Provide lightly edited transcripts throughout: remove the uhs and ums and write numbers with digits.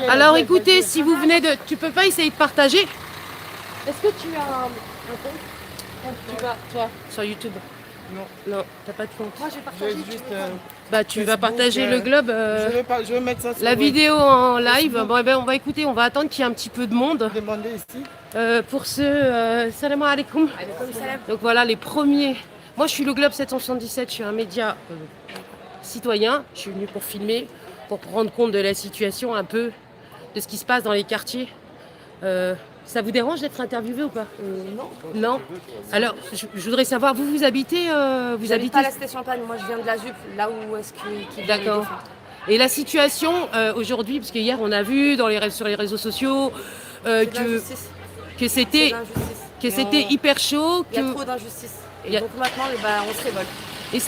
Alors écoutez, si vous venez de... Tu peux pas essayer de partager? Est-ce que tu as un compte? Tu vas, toi, sur YouTube? Non. Non, t'as pas de compte. Moi j'ai partagé juste... Bah tu vas partager le globe, je vais mettre ça sur la vidéo en live. Bon, eh ben, on va écouter, on va attendre qu'il y ait un petit peu de monde. Demander ici. Pour ceux... salam alaikum. Donc voilà les premiers. Moi je suis le Globe 777, je suis un média citoyen. Je suis venue pour filmer, pour prendre compte de la situation un peu, de ce qui se passe dans les quartiers. Ça vous dérange d'être interviewé ou pas? Non. Non. Alors, je voudrais savoir, vous habitez... vous J'habite habitez pas à la station Champagne, moi je viens de la ZUP, là où est-ce qu'il D'accord. Et la situation aujourd'hui, parce qu'hier on a vu sur les réseaux sociaux que c'était hyper chaud. Il y a trop d'injustice. Et donc maintenant, on se révolte. Et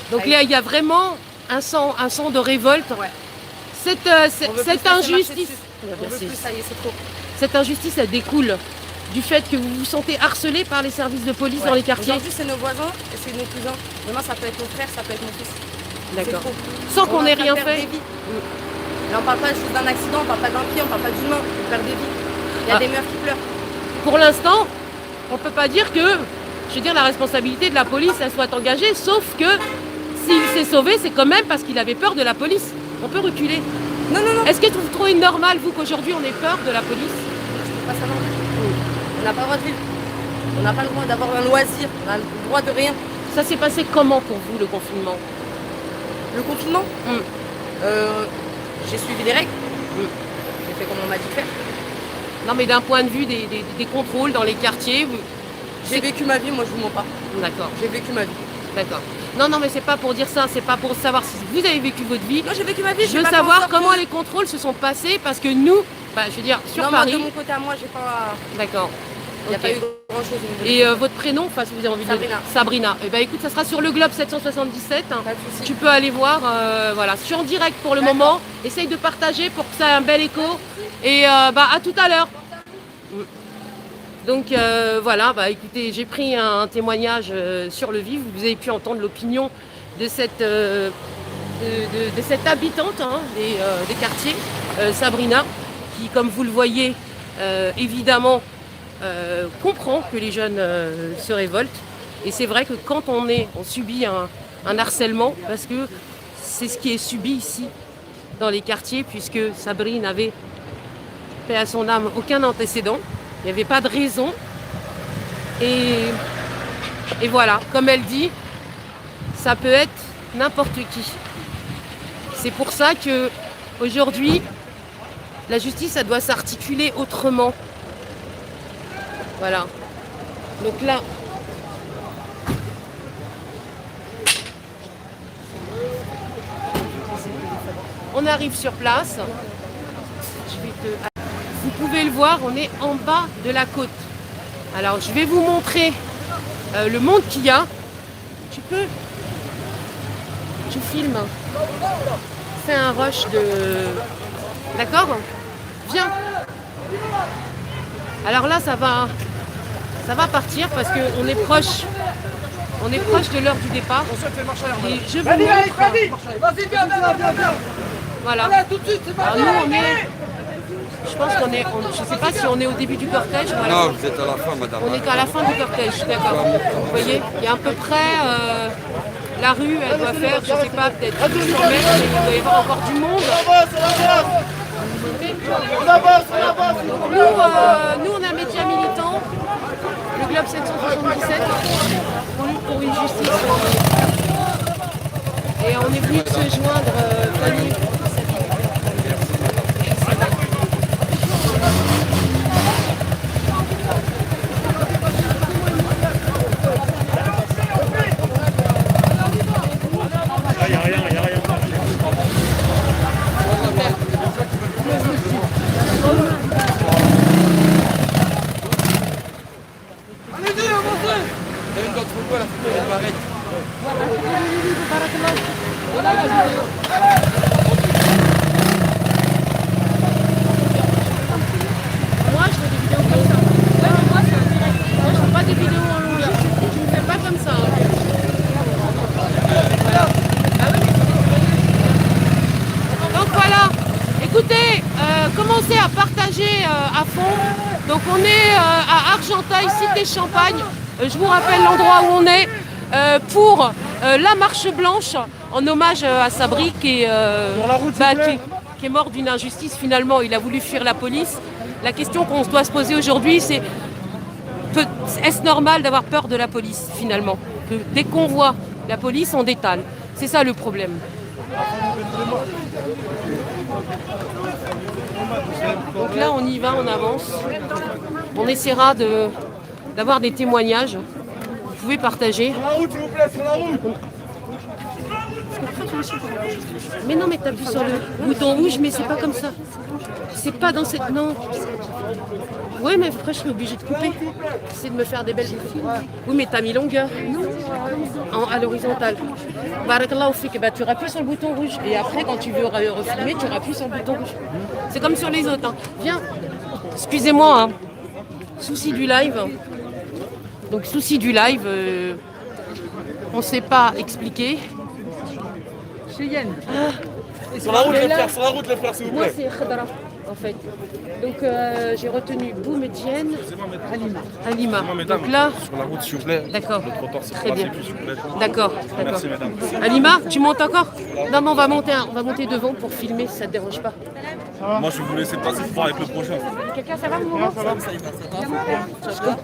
donc là, il y a vraiment un sang de révolte. Ouais. Cette injustice. Merci. Ça y est, c'est trop. Cette injustice, elle découle du fait que vous vous sentez harcelé par les services de police dans les quartiers. Aujourd'hui, c'est nos voisins et c'est nos cousins. Demain, ça peut être mon frère, ça peut être mon fils. D'accord. Sans qu'on ait rien fait. Là, on parle pas juste d'un accident, on parle pas d'un pied, on parle pas d'humain, on perd des vies. Il y a des mères qui pleurent. Pour l'instant, on peut pas dire que, la responsabilité de la police, elle soit engagée, sauf que s'il s'est sauvé, c'est quand même parce qu'il avait peur de la police. On peut reculer. Non. Est-ce que vous trouvez normal, vous, qu'aujourd'hui on ait peur de la police? Je trouve pas ça normal. On n'a pas le droit de vivre. On n'a pas le droit d'avoir un loisir, on a le droit de rien. Ça s'est passé comment pour vous, le confinement? Le confinement J'ai suivi les règles. J'ai fait comme on m'a dit de faire. Non, mais d'un point de vue des contrôles dans les quartiers, j'ai vécu ma vie, moi je vous mens pas. D'accord. J'ai vécu ma vie. D'accord. Non, mais c'est pas pour dire ça, c'est pas pour savoir si vous avez vécu votre vie. Non, j'ai vécu ma vie. Je veux savoir comment les contrôles se sont passés, parce que nous, sur Paris... Non, de mon côté à moi, j'ai pas... D'accord. Il n'y a pas eu grand chose. Et votre prénom, si vous avez envie de... Sabrina. Eh ben écoute, ça sera sur le Globe 777. Pas de souci. Tu peux aller voir, voilà. Je suis en direct pour le moment. Essaye de partager pour que ça ait un bel écho. Et à tout à l'heure. Donc voilà, écoutez, j'ai pris un témoignage sur le vif. Vous avez pu entendre l'opinion de cette habitante des quartiers, Sabrina, qui, comme vous le voyez, évidemment, comprend que les jeunes se révoltent. Et c'est vrai que quand on subit un harcèlement, parce que c'est ce qui est subi ici dans les quartiers, puisque Sabrine avait, paix à son âme, aucun antécédent. Il n'y avait pas de raison. Et voilà, comme elle dit, ça peut être n'importe qui. C'est pour ça que aujourd'hui, la justice, elle doit s'articuler autrement. Voilà. Donc là, on arrive sur place. Vous pouvez le voir, on est en bas de la côte. Alors, je vais vous montrer le monde qu'il y a. Tu peux? Tu filmes. Fais un rush de... D'accord? Viens. Alors là, ça va partir parce qu'on est proche. On est proche de l'heure du départ. Et je vous montre... Vas-y, viens. Voilà. Allez, tout de suite, c'est Alors nous, on est... Je pense qu'on est... je ne sais pas si on est au début du cortège. Voilà. Non, vous êtes à la fin, madame. On est à la fin du cortège, d'accord. Vous voyez, il y a à peu près... la rue, elle doit faire, je ne sais pas, peut-être 200 mètres, mais il doit y avoir encore du monde. On avance. Nous, on est un média militant, le Globe 777, pour une justice. Et on est venu se joindre, Fanny. écoutez, commencez à partager à fond. Donc on est à Argenteuil, Cité Champagne. Je vous rappelle l'endroit où on est pour la marche blanche en hommage à Sabri qui est mort d'une injustice finalement. Il a voulu fuir la police. La question qu'on doit se poser aujourd'hui, c'est est-ce normal d'avoir peur de la police finalement? Que dès qu'on voit la police, on détale. C'est ça le problème. Donc là, on y va, on avance. On essaiera d'avoir des témoignages. Vous pouvez partager. Sur la route, s'il vous plaît, sur la route. Mais non, mais t'appuies sur le bouton rouge, mais c'est pas comme ça. C'est pas dans cette... Non. Oui, mais après, je suis obligée de couper. C'est de me faire des belles photos. Oui, mais t'as mis longueur. À l'horizontale. Barakallahu fik. Bah, tu rappuies sur le bouton rouge. Et après, quand tu veux refilmer, tu rappuies sur le bouton rouge. C'est comme sur les autres. Hein. Viens. Excusez-moi. Hein. Souci du live. Donc, souci du live. On ne sait pas expliquer. Sur la route, les frères, sur la route, les frères, s'il vous Moi, plaît. c'est Khadra, en fait. Donc, j'ai retenu Boumedienne, Halima. Donc là, Sur la route, s'il vous plaît. d'accord. Le trottoir, c'est Très pas bien. assez, s'il vous plaît. D'accord, d'accord. Merci, madame. Halima, tu montes encore? Non, mais on va monter devant pour filmer, si ça te dérange pas. Moi, je vais vous laisser passer pour voir avec le prochain. Quelqu'un, ça va, mon moment?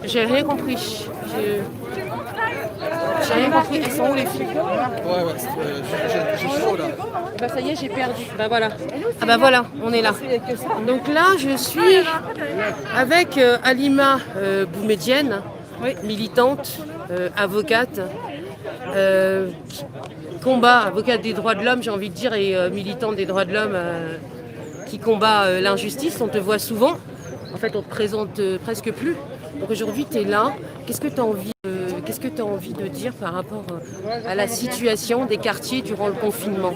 J'ai rien compris. J'ai rien compris. Elles sont où les filles? Ouais, j'ai chaud là. Bah ça y est, j'ai perdu. Bah voilà. Ah bah voilà, on est là. Donc là, je suis avec Halima Boumedienne, militante, avocate, avocate des droits de l'homme, j'ai envie de dire, et militante des droits de l'homme qui combat l'injustice. On te voit souvent. En fait, on te présente presque plus. Donc aujourd'hui, tu es là. Qu'est-ce que tu as envie de dire par rapport à la situation des quartiers durant le confinement?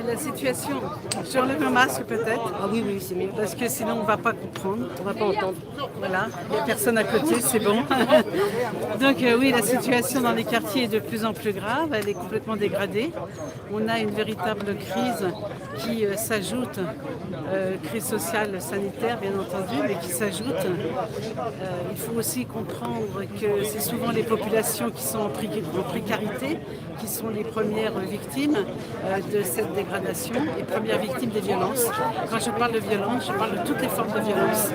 La situation, j'enlève un masque peut-être, Ah oui, c'est mieux. parce que sinon on ne va pas comprendre. On va pas entendre. Voilà, il n'y a personne à côté, c'est bon. Donc oui, la situation dans les quartiers est de plus en plus grave, elle est complètement dégradée. On a une véritable crise qui s'ajoute, crise sociale, sanitaire bien entendu, mais qui s'ajoute. Il faut aussi comprendre que c'est souvent les populations qui sont en précarité, qui sont les premières victimes de cette dégradation, les premières victimes des violences. Quand je parle de violence, je parle de toutes les formes de violence.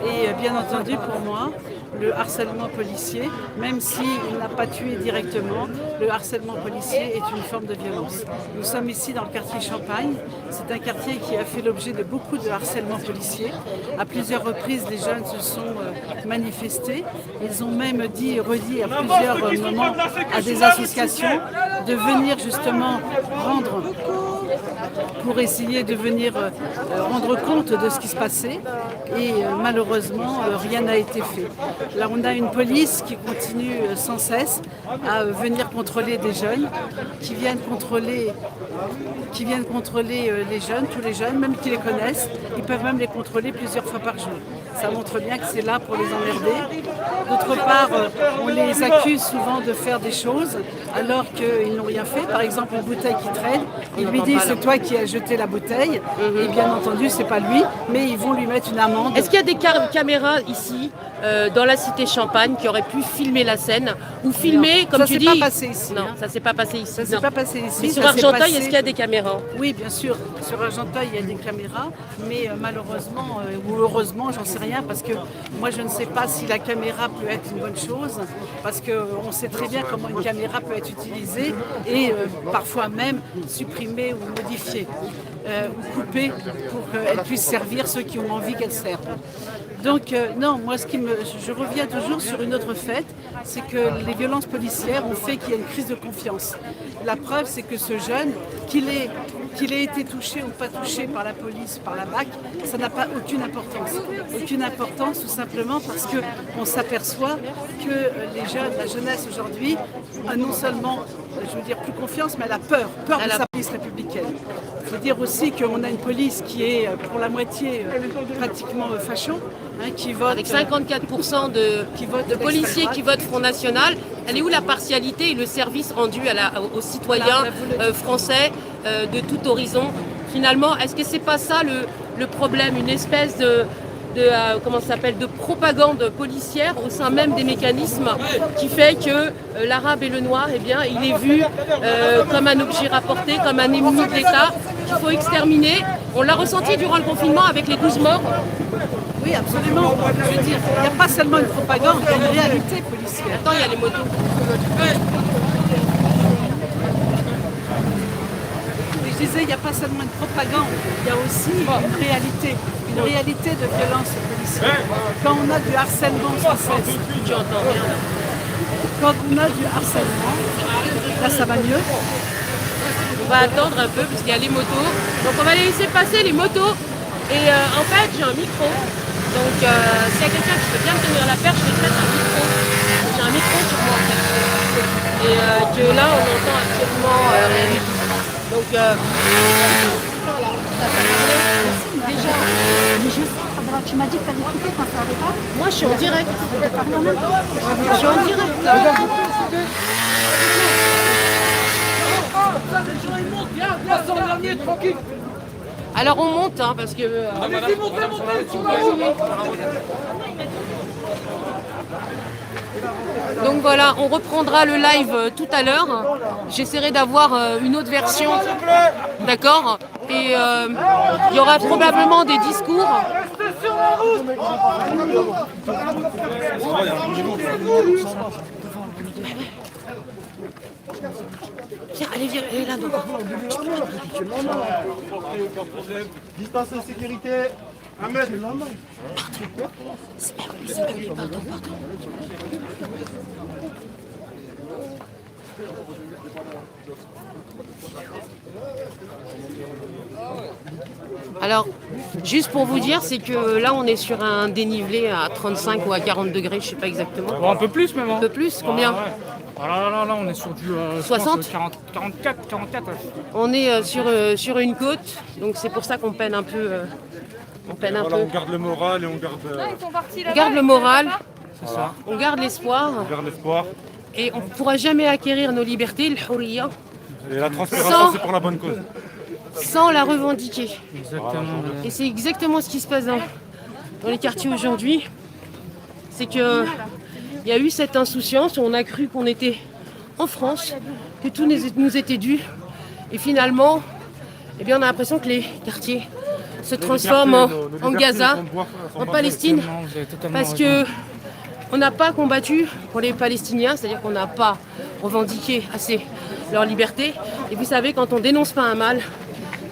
Et bien entendu, pour moi, le harcèlement policier, même s'il n'a pas tué directement, le harcèlement policier est une forme de violence. Nous sommes ici dans le quartier Champagne. C'est un quartier qui a fait l'objet de beaucoup de harcèlement policier. À plusieurs reprises, les jeunes se sont manifestés. Ils ont même dit et redit à plusieurs moments à des associations de venir justement pour essayer de venir rendre compte de ce qui se passait. Et malheureusement, rien n'a été fait. Là, on a une police qui continue sans cesse à venir contrôler des jeunes, qui viennent contrôler les jeunes, tous les jeunes, même qui les connaissent. Ils peuvent même les contrôler plusieurs fois par jour. Ça montre bien que c'est là pour les emmerder. D'autre part, on les accuse souvent de faire des choses alors qu'ils n'ont rien fait. Par exemple, une bouteille qui traîne, ils lui disent c'est toi qui as jeté la bouteille. Et bien entendu, c'est pas lui, mais ils vont lui mettre une amende. Est-ce qu'il y a des caméras ici, dans la cité Champagne, qui auraient pu filmer la scène ou filmer, comme tu dis? Ça s'est pas passé ici. Non, ça s'est pas passé ici. Ça s'est pas passé ici. Mais sur ça s'est Argenteuil, passé- est-ce qu'il y a des caméras? Oui, bien sûr. Sur Argenteuil, il y a des caméras, mais malheureusement ou heureusement, j'en sais rien, parce que moi, je ne sais pas si la caméra peut être une bonne chose, parce qu'on sait très bien comment une caméra peut être utilisée et parfois même supprimée ou modifiée ou coupée pour qu'elle puisse servir ceux qui ont envie qu'elle serve. Donc non, moi je reviens toujours sur une autre fait, c'est que les violences policières ont fait qu'il y a une crise de confiance. La preuve, c'est que ce jeune, qu'il ait été touché ou pas touché par la police, par la BAC, ça n'a pas aucune importance. Aucune importance tout simplement parce qu'on s'aperçoit que les jeunes, la jeunesse aujourd'hui, a non seulement, je veux dire, plus confiance, mais elle a peur de sa police républicaine. Il faut dire aussi qu'on a une police qui est pour la moitié pratiquement facho, qui vote... Avec 54% de policiers qui votent Front National, elle est où la partialité et le service rendu aux citoyens français de tout horizon Finalement, est-ce que c'est pas ça le problème, une espèce comment ça s'appelle, de propagande policière au sein même des mécanismes qui fait que l'arabe et le noir, eh bien, il est vu comme un objet rapporté, comme un ennemi de l'État qu'il faut exterminer. On l'a ressenti durant le confinement avec les 12 morts. Oui, absolument. Je veux dire, il n'y a pas seulement une propagande, il y a une réalité policière. Attends, il y a les motos. Et je disais, il n'y a pas seulement une propagande, il y a aussi une réalité de violence policière. Quand on a du harcèlement sans cesse, Tu entends rien. quand on a du harcèlement, là ça va mieux. On va attendre un peu parce qu'il y a les motos. Donc on va les laisser passer les motos. Et en fait, j'ai un micro. Donc s'il y a quelqu'un qui peut bien me tenir la perche, je vais mettre un micro. J'ai un micro sur moi en fait. Et que là, on entend absolument rien du tout. Donc Déjà, mais je sais, Fadra, tu m'as dit que tu allais couper quand ça allait pas. moi, je suis en direct. Je te parler en même temps. Je suis en direct. Alors on monte hein, parce que... Donc voilà, on reprendra le live tout à l'heure. J'essaierai d'avoir une autre version. D'accord. Et il y aura probablement des discours. Viens, allez, viens, allez là. Donc. Distance de sécurité, 1 mètre. Pardon. Alors, juste pour vous dire, c'est que là, on est sur un dénivelé à 35 ou à 40 degrés, je ne sais pas exactement. Bon, un peu plus même. Un peu plus, combien? Ah là, on est sur du 60? 44. On est sur une côte, donc c'est pour ça qu'on peine un peu. On peine un Voilà, peu. on garde le moral et on garde, On garde le moral, C'est ça. on garde l'espoir, on garde l'espoir. et on ne pourra jamais acquérir nos libertés, le hurriya, Et la transpiration, Sans- c'est pour la bonne cause. sans la revendiquer. Exactement. Et c'est exactement ce qui se passe dans les quartiers aujourd'hui. C'est que il y a eu cette insouciance, on a cru qu'on était en France, que tout nous était dû. Et finalement, eh bien, on a l'impression que les quartiers se transforment en Gaza, en Palestine, Vous avez totalement parce raison. que on n'a pas combattu pour les Palestiniens, c'est-à-dire qu'on n'a pas revendiqué assez leur liberté. Et vous savez, quand on dénonce pas un mal,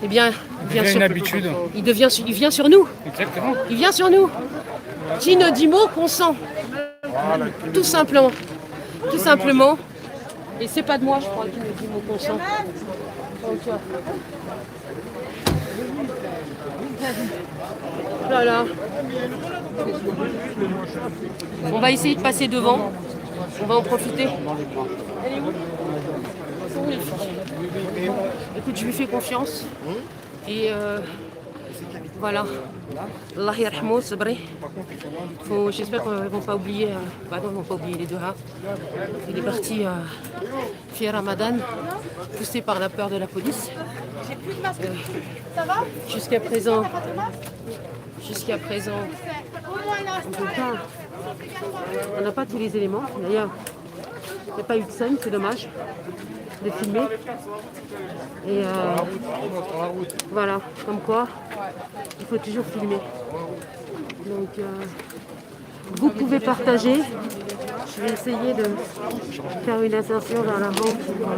eh bien, il vient devient sur, une habitude. il vient sur nous. Exactement. Il vient sur nous. Qui ne dit mot consent. Tout simplement. Tout simplement. Et c'est pas de moi, je crois, qui ne dit mot consent. Donc, voilà. On va essayer de passer devant. On va en profiter. Elle est où? Elles sont où, les filles? Écoute, je lui fais confiance. Et voilà. Allah yarhamou, sabri. J'espère qu'ils ne vont pas oublier, ils vont pas oublier les deux là. Il est parti fier Ramadan, poussé par la peur de la police. Jusqu'à présent, on n'a pas tous les éléments. D'ailleurs, il n'y a pas eu de scène, c'est dommage de filmer. Et voilà, comme quoi, il faut toujours filmer. Donc, vous pouvez partager. Je vais essayer de faire une insertion vers l'avant pour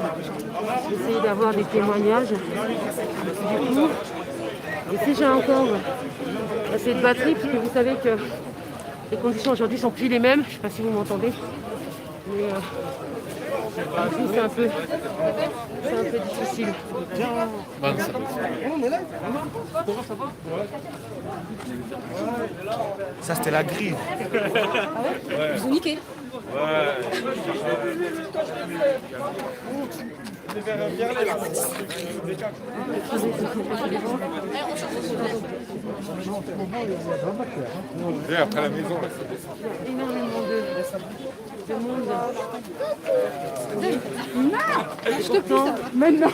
essayer d'avoir des témoignages. Du coup, et si j'ai encore assez de batterie, parce que vous savez que les conditions aujourd'hui sont plus les mêmes. Je ne sais pas si vous m'entendez. Mais c'est un peu difficile. Ça, c'était la grille. Ils ont niqué. Et après la maison, là, Énormément le monde. Je te pousse. Maintenant.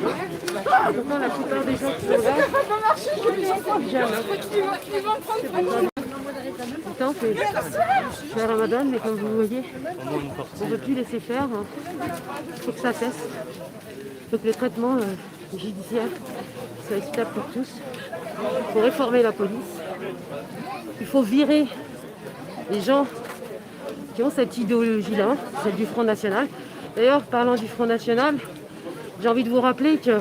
Pourtant, la plupart des gens qui sont là, pourtant, c'est Ramadan, mais comme vous voyez, on ne peut plus laisser faire. Il faut que ça cesse. Il faut que le traitement judiciaire soit équitable pour tous. Il faut réformer la police. Il faut virer les gens qui ont cette idéologie-là, celle du Front National. D'ailleurs, parlant du Front National, j'ai envie de vous rappeler que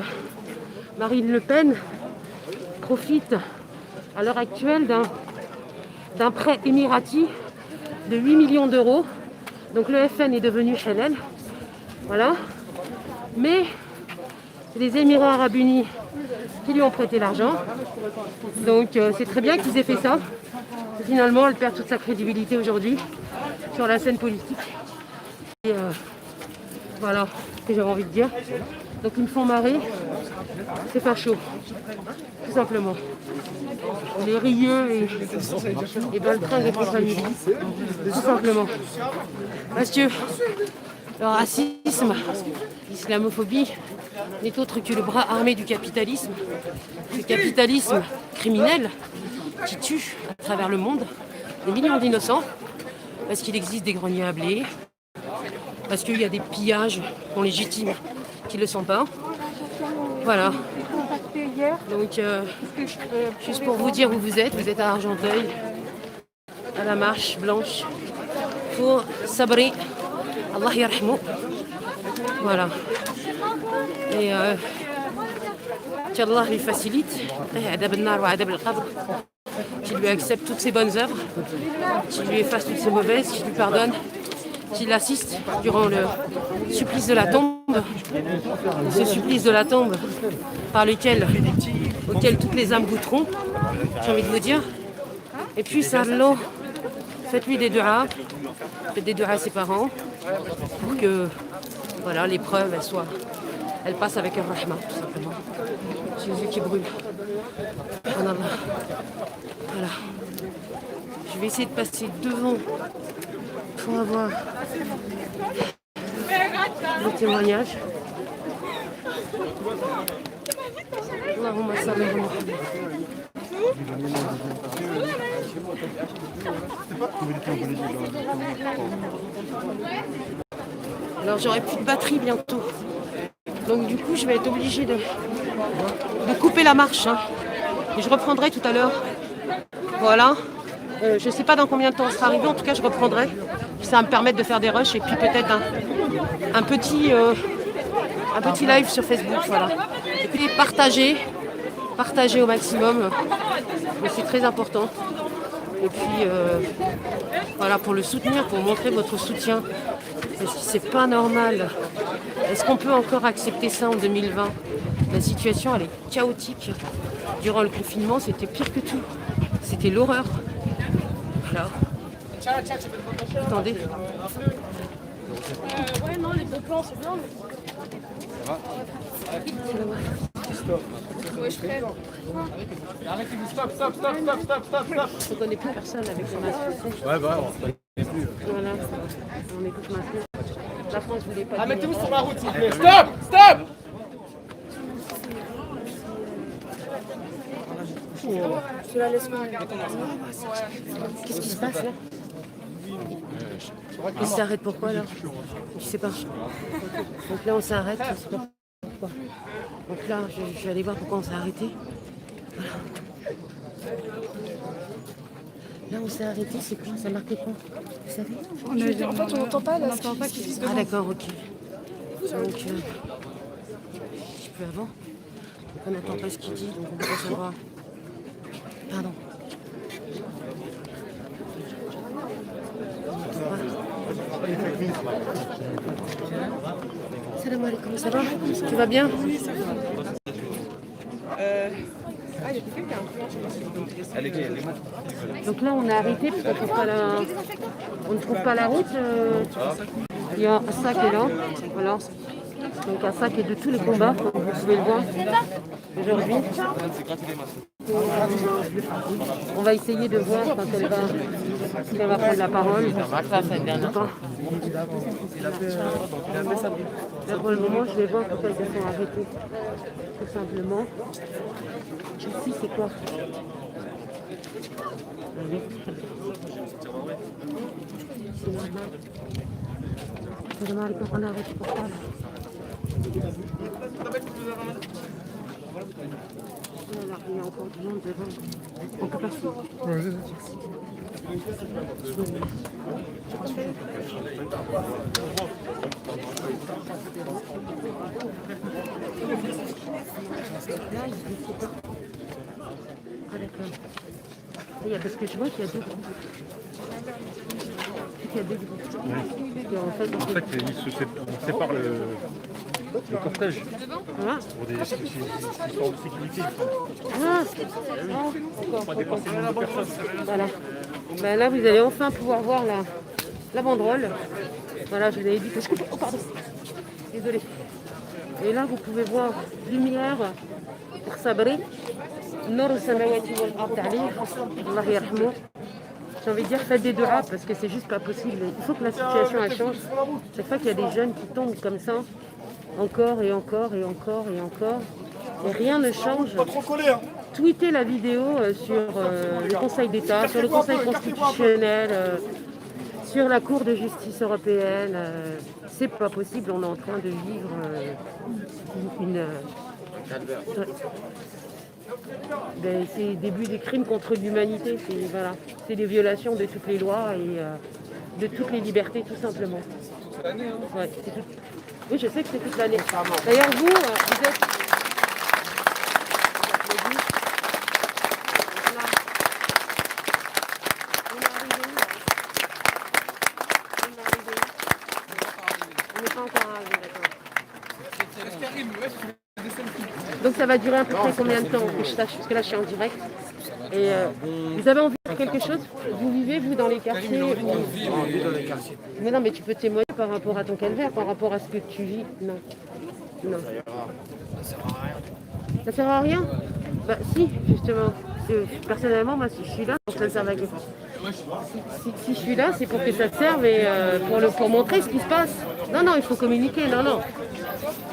Marine Le Pen profite à l'heure actuelle d'un prêt émirati de 8 millions d'euros. Donc le FN est devenu halal. Voilà. Mais c'est les Émirats Arabes Unis qui lui ont prêté l'argent. Donc c'est très bien qu'ils aient fait ça. Finalement, elle perd toute sa crédibilité aujourd'hui sur la scène politique. Et voilà ce que j'avais envie de dire. Donc ils me font marrer. C'est pas chaud. Tout simplement. Les rieux et baltringues et compagnie. Tout simplement. Parce que le racisme, l'islamophobie n'est autre que le bras armé du capitalisme. Le capitalisme criminel qui tue à travers le monde des millions d'innocents parce qu'il existe des greniers à blé, parce qu'il y a des pillages non légitimes qui ne le sont pas. Voilà. Donc, juste pour vous dire où vous êtes à Argenteuil, à la marche blanche, pour Sabri, Allah yarhamou. Voilà. Et qu'Allah lui facilite, qu'il lui accepte toutes ses bonnes œuvres, qu'il lui efface toutes ses mauvaises, qu'il lui pardonne, qu'il l'assiste durant le supplice de la tombe, ce supplice de la tombe auquel toutes les âmes goûteront, j'ai envie de vous dire. Et puis, Sarlo, faites-lui des du'as, faites des du'as à ses parents, pour que voilà, l'épreuve, elle passe avec un rahma, tout simplement. Jésus qui brûle. Voilà. Je vais essayer de passer devant pour avoir le témoignage. Allahumma salli ala Muhammad. Alors j'aurai plus de batterie bientôt. Donc du coup je vais être obligée de couper la marche. Et je reprendrai tout à l'heure. Voilà. Je ne sais pas dans combien de temps on sera arrivé, en tout cas je reprendrai. Ça va me permettre de faire des rushs et puis peut-être un petit live sur Facebook. Voilà. Et puis partager au maximum. Mais c'est très important. Et puis voilà, pour le soutenir, pour montrer votre soutien. Parce que c'est pas normal. Est-ce qu'on peut encore accepter ça en 2020 ? La situation elle est chaotique. Durant le confinement, c'était pire que tout. C'était l'horreur. Voilà. Attendez. Ouais, non, les bons plans, c'est bien. Ouais, je fais. Stop. Je ne connais plus personne avec le masque. Ouais, bah, on se connaît plus. Voilà, on est tous masqués. La France voulait pas. Ah, mettez-vous sur la route, s'il vous plaît. Stop. Tu la laisses moi. Qu'est-ce qui se passe là ? Il s'arrête pourquoi là ? Je sais pas. Donc là on s'arrête, je sais pas pourquoi. Donc là je vais aller voir pourquoi on s'est arrêté. Voilà. Là on s'est arrêté, c'est quoi ? Ça marquait quoi ? Vous savez ? En fait on n'entend pas là. Ah d'accord, ok. Donc je sais plus avant. On n'entend pas ce qu'il dit, donc on peut pas savoir. Pardon. Salam alaikum, ça va ? Tu vas bien ? Donc là on a arrêté parce qu'on ne trouve pas la route. Il y a un sac est là. Voilà. Donc un sac est de tous les combats, comme vous pouvez le voir. aujourd'hui. On va essayer de voir quand elle va prendre la parole. D'accord. Là, pour le moment, je vais voir pourquoi elles sont arrêtées. Tout simplement. Ici, c'est quoi? C'est normal qu'on arrête pour ça. Il y a encore du monde devant. On peut passer. Là, il ne sait pas. Ah d'accord. Parce que je vois qu'il y a deux groupes. Il y a deux groupes. Et en fait, on sépare le cortège voilà. pour des histoires de sécurité. Pas dépasser le nombre de personnes. Voilà. Ben là, vous allez enfin pouvoir voir la banderole. Voilà, je vous avais dit que je coupe. Oh, pardon. Désolée. Et là, vous pouvez voir lumière pour sabrer. Nour samawati wal ard alayh. Allah yarhamou. J'ai envie de dire faites des doigts parce que c'est juste pas possible. Il faut que la situation elle change. Chaque fois qu'il y a des jeunes qui tombent comme ça, encore et encore et encore et encore, et rien ne change. Tweetez la vidéo sur le Conseil d'État, sur le Conseil constitutionnel, sur la Cour de justice européenne. C'est pas possible, on est en train de vivre c'est le début des crimes contre l'humanité, c'est des violations de toutes les lois et de toutes les libertés tout simplement. Ouais, oui, je sais que c'est toute l'année. D'ailleurs, vous êtes... On n'est pas encore arrivé, d'accord. Donc ça va durer à peu près combien de temps que je sache, parce que là je suis en direct. Et vous avez envie de faire quelque chose? Vous vivez, vous, dans les quartiers? On vit dans les quartiers. Mais non, mais tu peux témoigner par rapport à ton calvaire, par rapport à ce que tu vis? Non. Non. Ça sert à rien. Ça sert à rien? Bah si, justement. Personnellement, moi, si je suis là, pour que ça serve à quelque chose. Si je suis là, c'est pour que ça te serve et pour montrer ce qui se passe. Non, non, il faut communiquer, non, non.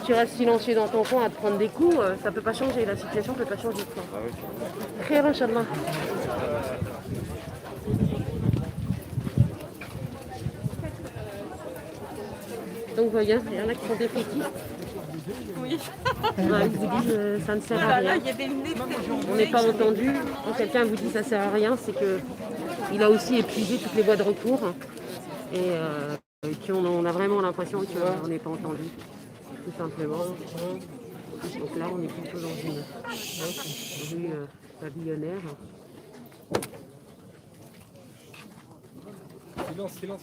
Tu restes silencieux dans ton coin à te prendre des coups, ça ne peut pas changer, la situation ne peut pas changer. Khair, Inch'Allah. Donc voyez, il y en a qui sont défaitistes. Oui. Ouais, ils vous disent ça ne sert à rien. On n'est pas entendu. Quand quelqu'un vous dit ça ne sert à rien, c'est qu'il a aussi épuisé toutes les voies de recours. Et on a vraiment l'impression qu'on n'est pas entendu. Tout simplement. Donc là, on est plutôt dans une rue pavillonnaire. Silence, silence.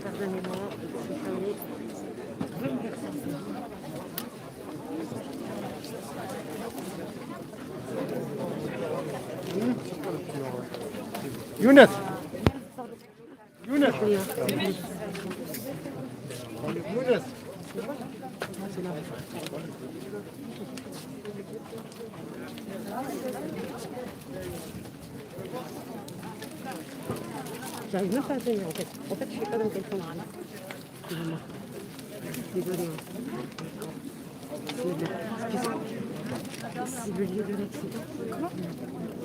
Pardonnez-moi, Younes. Younes. pièce. J'arrive même pas à tenir en fait. En fait, je sais pas dans quel sens. Excusez-moi. Désolée. C'est le lieu de l'accident.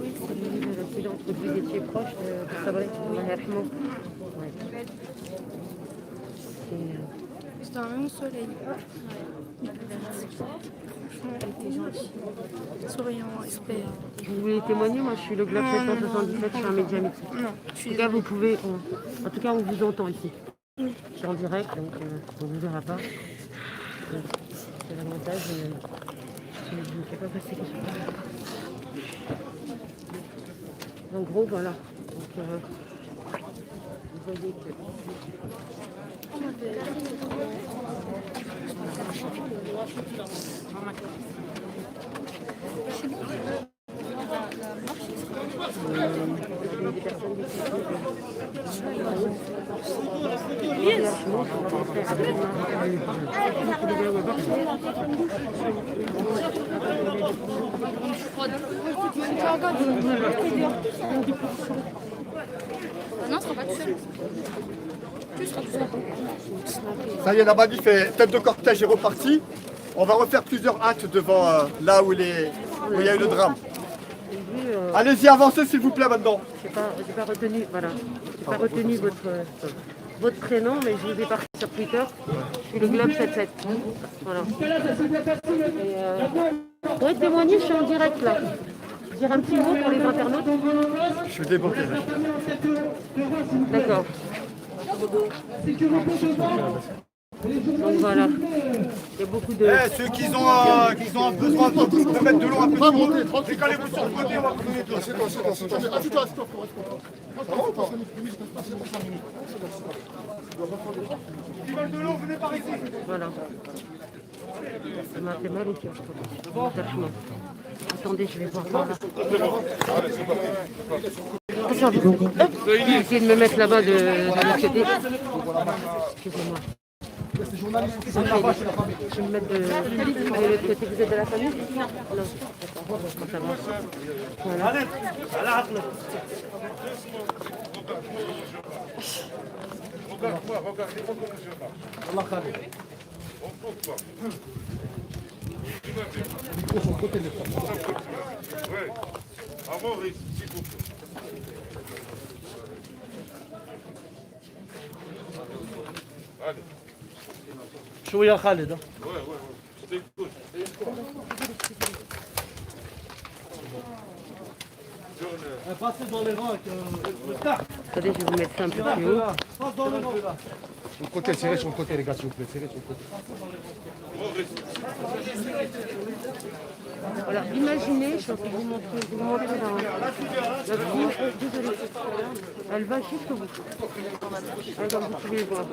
Oui, c'est le lieu de l'accident. Vous étiez proche de Sabri. Ouais. C'était un long soleil. Franchement, il était gentil. Souriant, respect. Vous voulez témoigner? Moi, je suis le Globe 777, je suis un média mixte. Non, je suis En tout cas, vous pouvez. En tout cas, on vous entend ici. Je suis en direct, donc on ne vous verra pas. C'est l'avantage. Je ne fais pas passer quelque chose. En gros, voilà. Donc, vous voyez que. Non, ce sera pas tout seul. Tu seras tout seul. Ça y est, la manif est tête de cortège est repartie. On va refaire plusieurs hâtes devant là où il y a eu le drame. Allez-y, avancez s'il vous plaît maintenant. J'ai pas retenu, voilà. J'ai pas retenu votre prénom, mais je vous ai parti sur Twitter. Je suis le Globe 77. Voilà. Vous pouvez témoigner, je suis en direct là. Dire un petit mot pour les internautes. Je suis débordé. D'accord. Donc voilà. Il y a beaucoup de. Ceux qui ont besoin de mettre de l'eau un peu trop monter, décalez-vous sur le côté, on va vous donner de l'eau. Assieds-toi. Qui veulent de l'eau, venez par ici. Voilà. Ça m'a fait mal au cœur. Franchement. Attendez, je vais voir par là. Je vais essayer de me mettre là-bas de l'autre côté. Excusez-moi. Je vais me mettre de l'autre côté. Vous êtes de la famille? Non. D'accord. Ça va. Voilà. شوية خالد. Passez dans les rangs avec le start. Attendez, je vais vous mettre ça un peu plus haut. Sur le côté, serrez sur le côté les gars, s'il vous plaît, serrez sur le côté. Alors imaginez, je suis en train de vous montrer la fille, désolée, elle va jusqu'au bout. Comme vous pouvez le voir.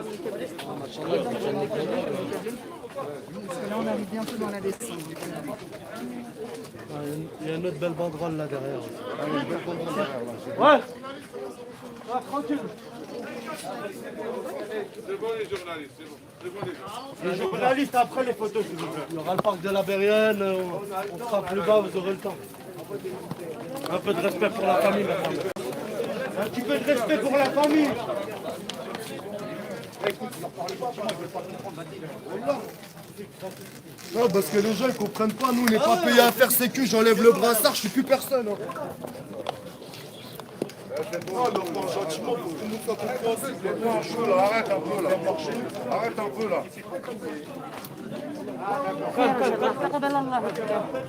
Là, on arrive bientôt dans la descente. Il y a une autre belle banderole là derrière. Ouais. Tranquille. C'est bon les journalistes, c'est bon. Les journalistes après les photos, s'il vous plaît. Il y aura le parc de la Berrienne, on sera plus bas, vous aurez le temps. Un peu de respect pour la famille maintenant. Un petit peu de respect pour la famille. Non, parce que les gens ils comprennent pas, nous on n'est pas payés à faire sécu, j'enlève le brassard, je suis plus personne. Non, non, gentiment, pour que nous soyons compréhensibles. Arrête un peu là. Arrête un peu là. تقبل الله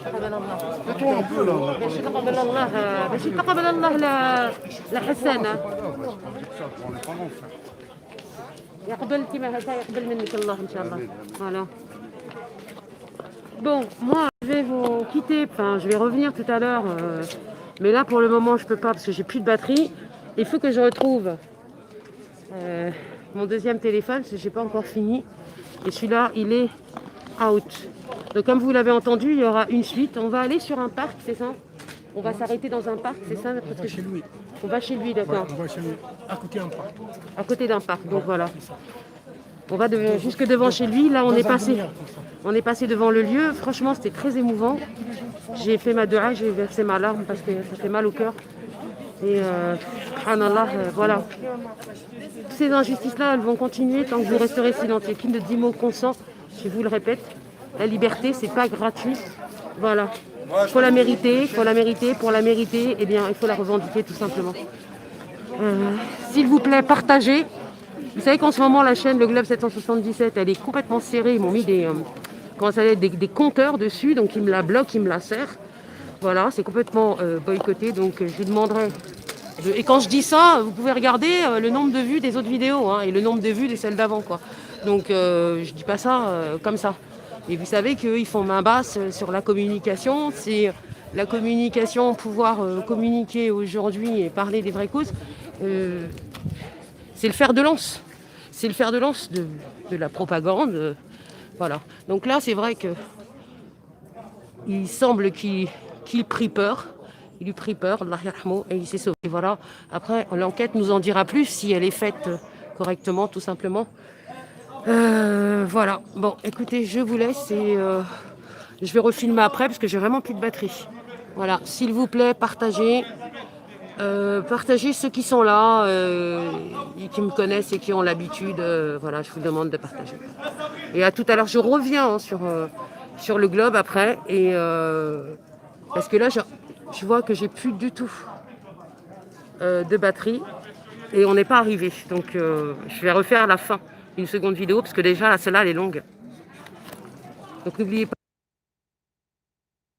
تقبل الله باش يتقبل الله باش يتقبل الله لحسانه يقبل كما هكا يقبل منك الله ان شاء الله. Voilà. Bon, moi je vais vous quitter, enfin je vais revenir tout à l'heure, mais là pour le moment je peux pas parce que j'ai plus de batterie. Il faut que je retrouve mon deuxième téléphone parce que j'ai pas encore fini et celui-là il est out. Donc comme vous l'avez entendu, il y aura une suite. On va aller sur un parc, c'est ça? On va s'arrêter dans un parc, c'est ça? On va chez lui. On va chez lui, d'accord. On va chez lui, à côté d'un parc. À côté d'un parc, donc voilà. On va jusque devant chez lui. Là, on est passé devant le lieu. Franchement, c'était très émouvant. J'ai fait ma dua, j'ai versé ma larme parce que ça fait mal au cœur. Et subhanallah, voilà. Toutes ces injustices-là, elles vont continuer tant que vous resterez silencieux. Qui ne dit mot consent, je vous le répète, la liberté, c'est pas gratuit. Voilà. Il faut la mériter, Pour la mériter, eh bien, il faut la revendiquer tout simplement. S'il vous plaît, partagez. Vous savez qu'en ce moment, la chaîne Le Globe 777, elle est complètement serrée. Ils m'ont mis des compteurs dessus, donc ils me la bloquent, ils me la serrent. Voilà, c'est complètement boycotté, donc je demanderai... Et quand je dis ça, vous pouvez regarder le nombre de vues des autres vidéos et le nombre de vues de celles d'avant, quoi. Donc je dis pas ça comme ça. Et vous savez qu'ils font main basse sur la communication. C'est la communication, pouvoir communiquer aujourd'hui et parler des vraies causes. C'est le fer de lance. C'est le fer de lance de la propagande. Voilà. Donc là, c'est vrai que il semble qu'il prit peur. Il lui prit peur, Allah yarhamou, et il s'est sauvé. Voilà. Après, l'enquête nous en dira plus si elle est faite correctement, tout simplement. Voilà. Bon, écoutez, je vous laisse et je vais refilmer après parce que j'ai vraiment plus de batterie. Voilà. S'il vous plaît, partagez. Partagez ceux qui sont là, qui me connaissent et qui ont l'habitude. Voilà, je vous demande de partager. Et à tout à l'heure, je reviens sur le globe après. Et parce que là, je vois que j'ai plus du tout de batterie et on n'est pas arrivé. Donc, je vais refaire la fin d'une seconde vidéo parce que déjà, celle-là, elle est longue. Donc, n'oubliez pas.